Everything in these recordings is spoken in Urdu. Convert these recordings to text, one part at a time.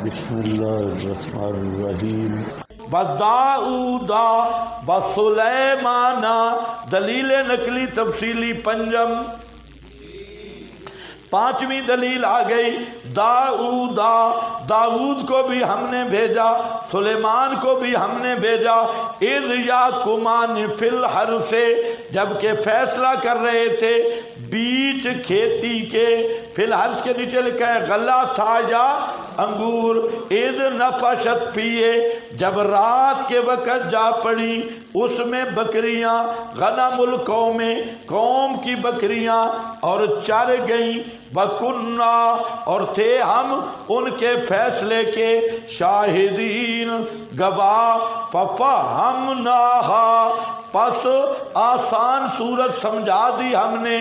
بسم اللہ الرحمن الرحیم بداؤد و سلیمان دلیل نقلی تفصیلی پنجم. پانچویں دلیل آ گئی داؤد کو بھی ہم نے بھیجا، سلیمان کو بھی ہم نے بھیجا. اذ یحکمان فی الحرث، جبکہ فیصلہ کر رہے تھے بیچ کھیتی کے. فی الحرث کے نیچے لکھا ہے غلہ تھا یا انگور. اذ نفشت فیہ، جب رات کے وقت جا پڑی اس میں بکریاں، غنم القوم، قوم کی بکریاں، اور چر گئیں. وَكُنَّا، اور تھے ہم ان کے فیصلے کے شاہدین، گواہ. فَفَهَمْنَاهَا، پس آسان صورت سمجھا دی ہم نے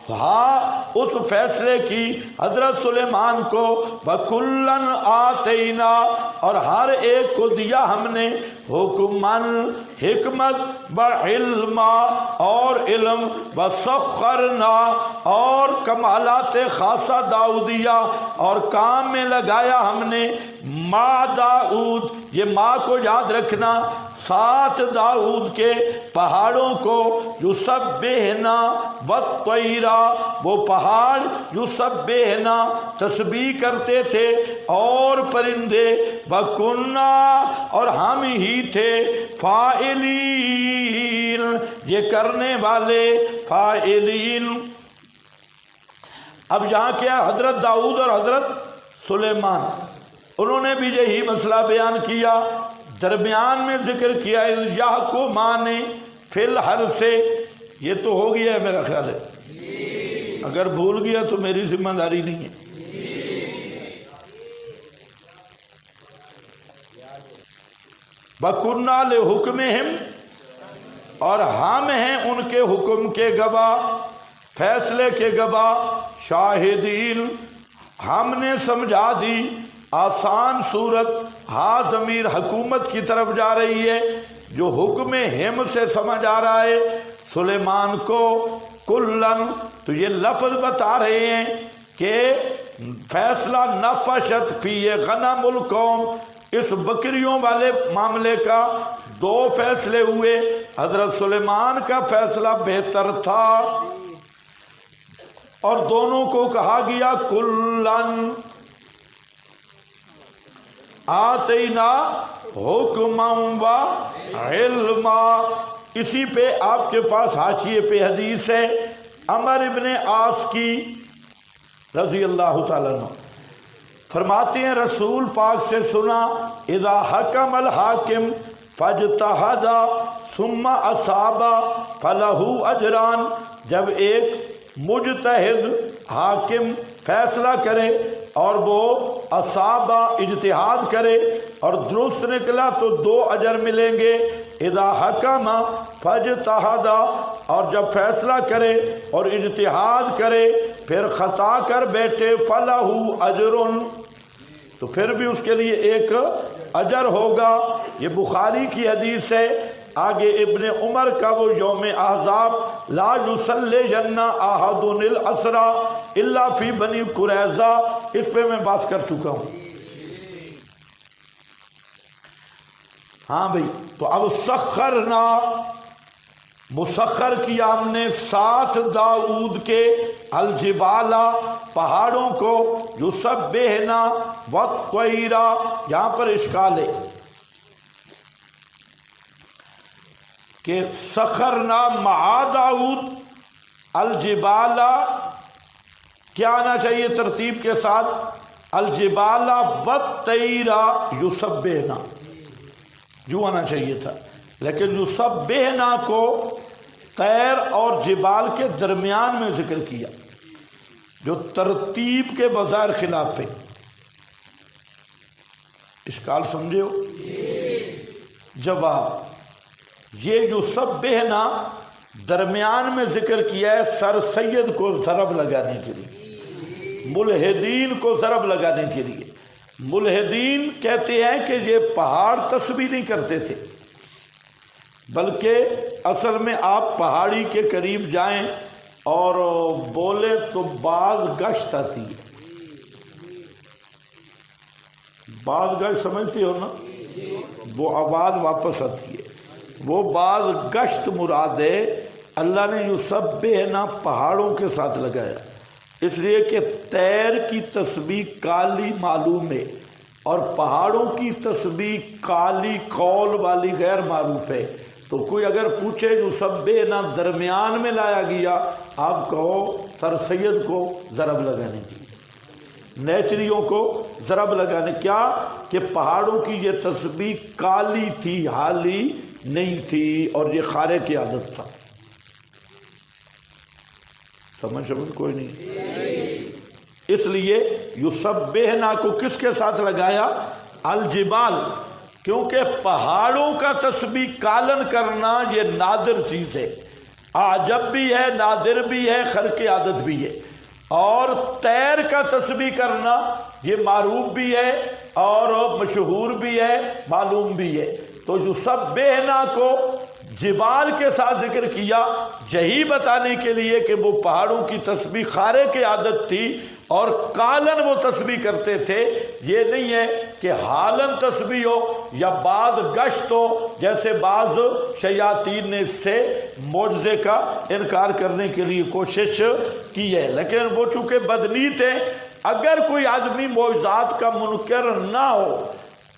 اس فیصلے کی حضرت سلیمان کو. وَكُلًّا آتَيْنَا، اور ہر ایک کو دیا ہم نے حکماً، حکمت، وعلما، اور علم. وسخرنا، اور کمالات خاصہ داؤدیہ، اور کام میں لگایا ہم نے مع داؤد. یہ ماں کو یاد رکھنا، ساتھ داؤد کے پہاڑوں کو. یسبحنا والطیرا، وہ پہاڑ یسبحنا تسبیح کرتے تھے، اور پرندے. وَكُنَّا، اور ہم ہی تھے فاعلین، یہ کرنے والے، فاعلین. اب یہاں کیا حضرت داؤد اور حضرت سلیمان، انہوں نے بھی یہی مسئلہ بیان کیا. درمیان میں ذکر کیا یحکمان فی الحرث. یہ تو ہو گیا ہے میرا خیال ہے، اگر بھول گیا تو میری ذمہ داری نہیں ہے. وَكُنَّا لِحُکْمِہِمْ، اور ہم ہیں ان کے حکم کے گواہ، فیصلے کے گواہ. شاہدین، ہم نے سمجھا دی آسان صورت. ہاں ضمیر حکومت کی طرف جا رہی ہے، جو حکم ہم سے سمجھ آ رہا ہے سلیمان کو. کلن، تو یہ لفظ بتا رہے ہیں کہ فیصلہ نفشت فی غنم القوم، اس بکریوں والے معاملے کا دو فیصلے ہوئے. حضرت سلیمان کا فیصلہ بہتر تھا، اور دونوں کو کہا گیا کلن آتینا حکما و علما. اسی پہ آپ کے پاس حاشیے پہ حدیث ہے عمر ابن عاص کی رضی اللہ تعالیٰ عنہ، فرماتے ہیں رسول پاک سے سنا اذا حکم الحاکم فاجتہد ثم اصاب فلہ اجران. جب ایک مجتہد حاکم فیصلہ کرے اور وہ اصابہ اجتہاد کرے اور درست نکلا تو 2 اجر ملیں گے. اذا حکم فاجتہد، اور جب فیصلہ کرے اور اجتہاد کرے پھر خطا کر بیٹھے فلہ اجر، تو پھر بھی اس کے لیے ایک اجر ہوگا. یہ بخاری کی حدیث ہے. آگے ابن عمر کا وہ یوم احزاب، لا یصلی احد العصر الا فی بنی قریظہ، اس پہ میں بات کر چکا ہوں. ہاں بھائی، تو اب سخرنا، مسخر کیا ہم نے ساتھ داؤد کے الجبال، پہاڑوں کو. یسبحنا والطیر، یہاں پر اشکال ہے کہ سخرنا مع داؤد الجبال، کیا آنا چاہیے ترتیب کے ساتھ؟ الجبال والطیر یسبحنا، جو آنا چاہیے تھا. لیکن یسبحنا کو طیر اور جبال کے درمیان میں ذکر کیا، جو ترتیب کے بظاہر خلاف ہے. اشکال سمجھے ہو؟ جواب، یہ یسبحنا درمیان میں ذکر کیا ہے سر سید کو ضرب لگانے کے لیے، ملحدین کو ضرب لگانے کے لیے. ملحدین کہتے ہیں کہ یہ پہاڑ تسبیح نہیں کرتے تھے، بلکہ اصل میں آپ پہاڑی کے قریب جائیں اور بولیں تو بعض گشت آتی ہے، بعض گشت سمجھتے ہو نا، وہ آواز واپس آتی ہے، وہ بعض گشت مراد ہے۔ اللہ نے یسبحنا پہاڑوں کے ساتھ لگایا، اس لیے کہ طیر کی تسبیح کالی معلوم ہے اور پہاڑوں کی تسبیح کالی قول والی غیر معروف ہے۔ تو کوئی اگر پوچھے یسبحنا درمیان میں لایا گیا، آپ کہو سر سید کو ضرب لگانے کی، نیچریوں کو ضرب لگانے، کیا کہ پہاڑوں کی یہ تسبیح کالی تھی، حالی نہیں تھی، اور یہ خارے کی عادت تھا۔ سمجھ کوئی نہیں؟ اس لیے یسبحنا کو کس کے ساتھ لگایا؟ الجبال، کیونکہ پہاڑوں کا تسبیح کالن کرنا یہ نادر چیز ہے، عجب بھی ہے، نادر بھی ہے، خرق عادت بھی ہے۔ اور طیر کا تسبیح کرنا یہ معروف بھی ہے اور مشہور بھی ہے، معلوم بھی ہے۔ تو یسبحنا کو جبال کے ساتھ ذکر کیا، یہی بتانے کے لیے کہ وہ پہاڑوں کی تسبیح خارے کی عادت تھی اور کالن وہ تسبیح کرتے تھے۔ یہ نہیں ہے کہ حالن تسبیح ہو یا بعض گشت ہو، جیسے بعض شیاطین نے اس سے معجزے کا انکار کرنے کے لیے کوشش کی ہے، لیکن وہ چونکہ بدنیت ہے، اگر کوئی آدمی معجزات کا منکر نہ ہو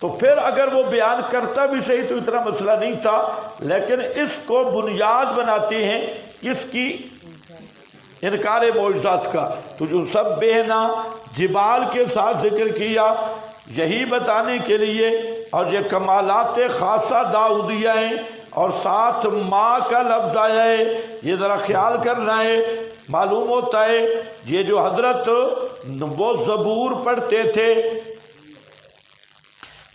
تو پھر اگر وہ بیان کرتا بھی صحیح تو اتنا مسئلہ نہیں تھا، لیکن اس کو بنیاد بناتے ہیں کس کی؟ انکار معجزات کا۔ تو یسبحنا جبال کے ساتھ ذکر کیا، یہی بتانے کے لیے، اور یہ کمالات خاصہ داؤدیہ ہیں، اور ساتھ ماں کا لفظ آیا ہے، یہ ذرا خیال کرنا ہے۔ معلوم ہوتا ہے یہ جو حضرت وہ زبور پڑھتے تھے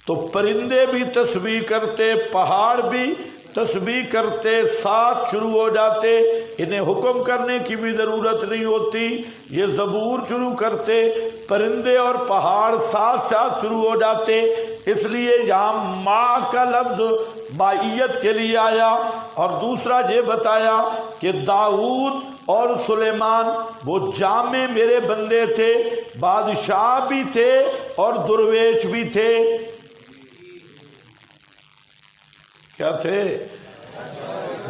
تو پرندے بھی تسبیح کرتے، پہاڑ بھی تسبیح کرتے، ساتھ شروع ہو جاتے، انہیں حکم کرنے کی بھی ضرورت نہیں ہوتی، یہ زبور شروع کرتے، پرندے اور پہاڑ ساتھ ساتھ شروع ہو جاتے۔ اس لیے یہاں ماں کا لفظ مائیت کے لیے آیا، اور دوسرا یہ بتایا کہ داؤد اور سلیمان وہ جامع میرے بندے تھے، بادشاہ بھی تھے اور درویش بھی تھے۔ کیا تھے؟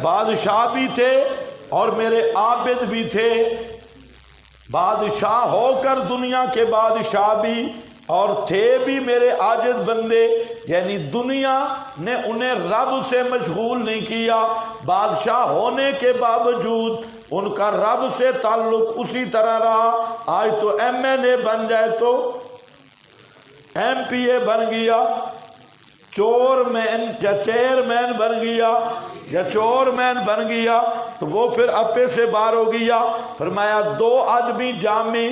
بادشاہ بھی تھے اور میرے عابد بھی تھے، بادشاہ ہو کر دنیا کے بادشاہ بھی، اور تھے بھی میرے عاجز بندے، یعنی دنیا نے انہیں رب سے مشغول نہیں کیا، بادشاہ ہونے کے باوجود ان کا رب سے تعلق اسی طرح رہا۔ آج تو ایم این اے بن جائے تو ایم پی اے بن گیا، چور مین یا چیئرمین بن گیا یا چور مین بن گیا تو وہ پھر اپے سے باہر ہو گیا۔ فرمایا دو آدمی جامع،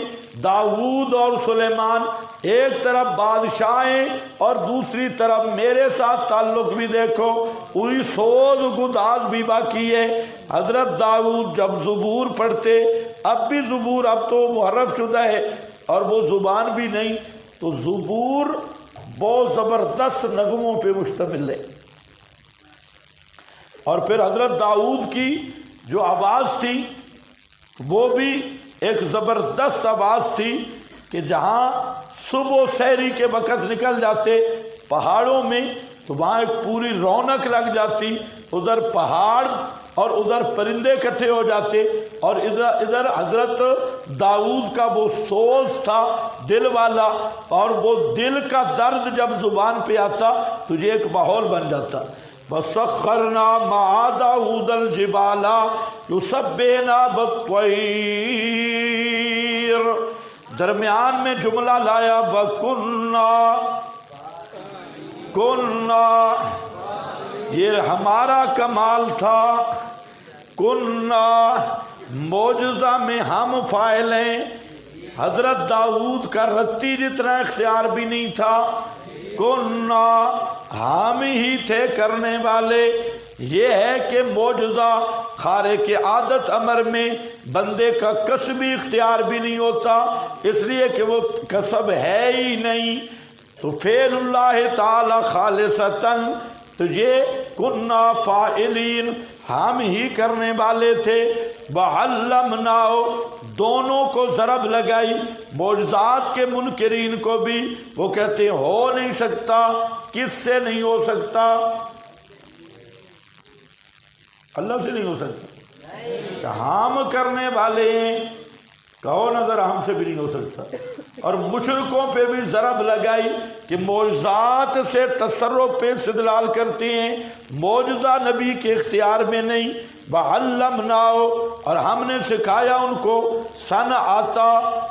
داؤد اور سلیمان، ایک طرف بادشاہ ہیں اور دوسری طرف میرے ساتھ تعلق بھی دیکھو، پوری سوز گداز بھی باقی ہے۔ حضرت داؤد جب زبور پڑھتے، اب بھی زبور اب تو محرف شدہ ہے اور وہ زبان بھی نہیں، تو زبور بہت زبردست نغموں پہ مشتمل ہے، اور پھر حضرت داؤد کی جو آواز تھی وہ بھی ایک زبردست آواز تھی کہ جہاں صبح و سحری کے وقت نکل جاتے پہاڑوں میں تو وہاں ایک پوری رونق لگ جاتی، ادھر پہاڑ اور ادھر پرندے اکٹھے ہو جاتے، اور ادھر حضرت داؤد کا وہ سوز تھا دل والا، اور وہ دل کا درد جب زبان پہ آتا تو یہ ایک ماحول بن جاتا۔ وَسَخَّرْنَا مَعَ دَاوُودَ الْجِبَالَ يُسَبِّحْنَ بِالطَّيْرِ، درمیان میں جملہ لایا کنّا، یہ ہمارا کمال تھا، کنّا معجزہ میں ہم فاعل ہیں۔ حضرت داؤد کا رتی جتنا اختیار بھی نہیں تھا، کنّا ہم ہی تھے کرنے والے۔ یہ ہے کہ معجزہ خارق عادت امر میں بندے کا کسبی اختیار بھی نہیں ہوتا، اس لیے کہ وہ کسب ہے ہی نہیں، تو فعل اللہ تعالی خالصتاً، تو یہ کنّا فاعلین ہم ہی کرنے والے تھے۔ وَعَلَّمْنَاهُ دونوں کو ضرب لگائی، معجزات کے منکرین کو بھی، وہ کہتے ہیں ہو نہیں سکتا، کس سے نہیں ہو سکتا؟ اللہ سے نہیں ہو سکتا، ہم کرنے والے ہیں، کہو نظر ہم سے بھی نہیں ہو سکتا۔ اور مشرکوں پہ بھی ضرب لگائی کہ معجزات سے تصرف پہ استدلال کرتے ہیں، معجزہ نبی کے اختیار میں نہیں۔ وَعَلَّمْنَاهُ اور ہم نے سکھایا ان کو، صَنْعَةَ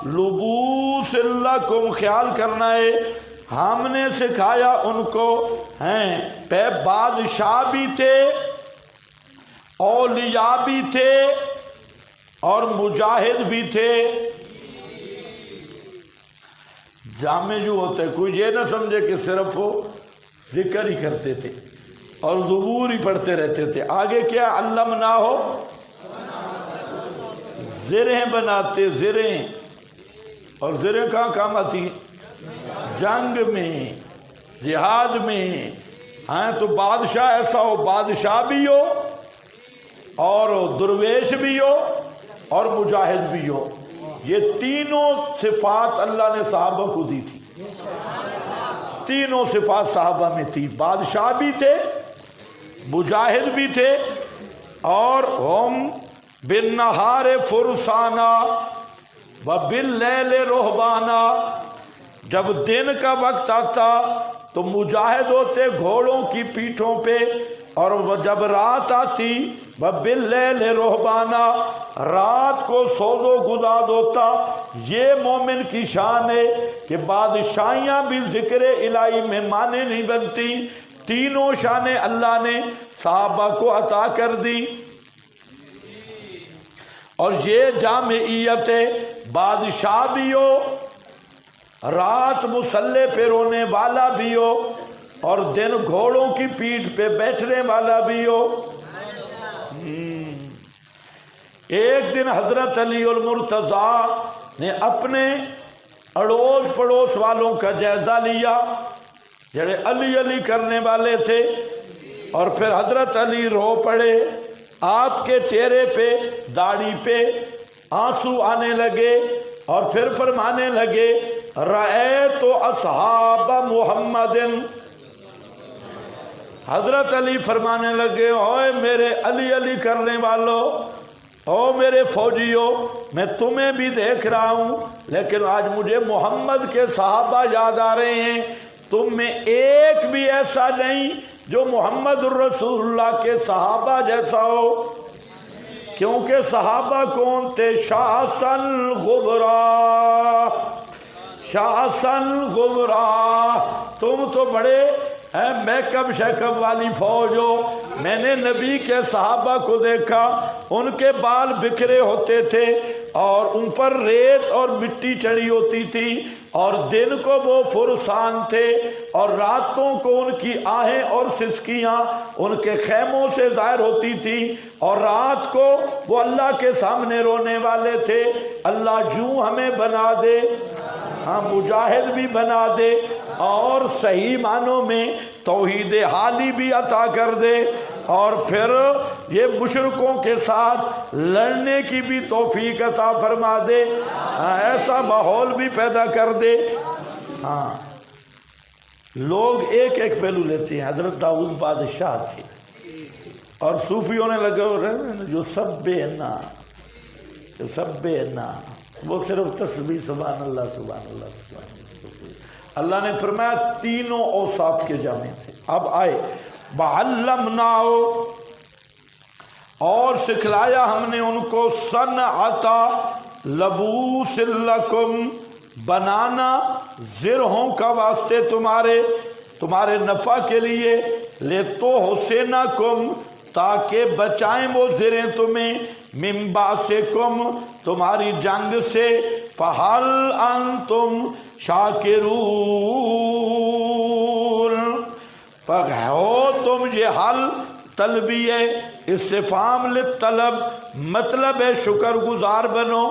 لُبُوسٍ لَكُمْ خیال کرنا ہے، ہم نے سکھایا ان کو، پہ بادشاہ بھی تھے، اولیاء بھی تھے اور مجاہد بھی تھے۔ جامع جو ہوتا ہے، کوئی یہ نہ سمجھے کہ صرف وہ ذکر ہی کرتے تھے اور زبور ہی پڑھتے رہتے تھے۔ آگے کیا علمناہ، زرہیں بناتے، زرہیں، اور زرہیں کہاں کام آتی ہیں؟ جنگ میں، جہاد میں۔ تو بادشاہ ایسا ہو، بادشاہ بھی ہو اور درویش بھی ہو اور مجاہد بھی ہو، یہ تینوں صفات اللہ نے صحابہ کو دی تھی، تینوں صفات صحابہ میں تھی، بادشاہ بھی تھے، مجاہد بھی تھے، اور ہم بالنہار فرسانا وباللیل رہبانا، جب دن کا وقت آتا تو مجاہد ہوتے گھوڑوں کی پیٹھوں پہ، اور جب رات آتی وباللیل رہبانا، رات کو سوز و گداد ہوتا۔ یہ مومن کی شان ہے کہ بادشاہیاں بھی ذکر الہی میں مانے نہیں بنتی، تینوں شانیں اللہ نے صحابہ کو عطا کر دی۔ اور یہ جامعیت ہے، بادشاہ بھی ہو، رات مسلح پہ رونے والا بھی ہو، اور دن گھوڑوں کی پیٹھ پہ بیٹھنے والا بھی ہو۔ ایک دن حضرت علی المرتضیٰ نے اپنے اڑوس پڑوس والوں کا جائزہ لیا، جڑے علی علی کرنے والے تھے، اور پھر حضرت علی رو پڑے، آپ کے چہرے پہ، داڑھی پہ آنسو آنے لگے، اور پھر فرمانے لگے رأیت اصحاب محمد، حضرت علی فرمانے لگے اوے میرے علی علی کرنے والوں، او میرے فوجیوں، میں تمہیں بھی دیکھ رہا ہوں، لیکن آج مجھے محمد کے صحابہ یاد آ رہے ہیں، تم میں ایک بھی ایسا نہیں جو محمد الرسول اللہ کے صحابہ جیسا ہو۔ کیونکہ صحابہ کون تھے؟ شاسن غبرا، شاسن غبرا، تم تو بڑے میک اپ شیک اپ والی فوج ہو۔ میں نے نبی کے صحابہ کو دیکھا، ان کے بال بکھرے ہوتے تھے اور ان پر ریت اور مٹی چڑھی ہوتی تھی، اور دن کو وہ فرسان تھے، اور راتوں کو ان کی آہیں اور سسکیاں ان کے خیموں سے ظاہر ہوتی تھی، اور رات کو وہ اللہ کے سامنے رونے والے تھے، اللہ جوں ہمیں بنا دے، ہاں مجاہد بھی بنا دے، اور صحیح معنوں میں توحید حالی بھی عطا کر دے، اور پھر یہ مشرکوں کے ساتھ لڑنے کی بھی توفیق عطا فرما دے، ایسا ماحول بھی پیدا کر دے۔ ہاں لوگ ایک ایک پہلو لیتے ہیں، حضرت داؤد بادشاہ تھے، اور صوفیوں نے لگے ہو رہے جو سب بے نا، جو سب بے نا، وہ صرف تسبیح سبحان اللہ سبحان اللہ سبحان اللہ۔ اللہ نے فرمایا تینوں اوصاف کے جامع تھے۔ اب آئے وَعَلَّمْنَاهُ، اور سکھلایا ہم نے ان کو، صَنْعَةَ لَبُوسٍ لَكُمْ، بنانا زرہوں کا واسطے تمہارے نفع کے لیے، لِتُحْصِنَكُمْ، تاکہ بچائیں وہ زریں تمہیں، مِن بَأْسِكُمْ، تمہاری جنگ سے، فَهَلْ أَنْتُمْ شَاكِرُونَ، ہو تم یہ حل طلبی ہے، استفہام للطلب، مطلب ہے شکر گزار بنو،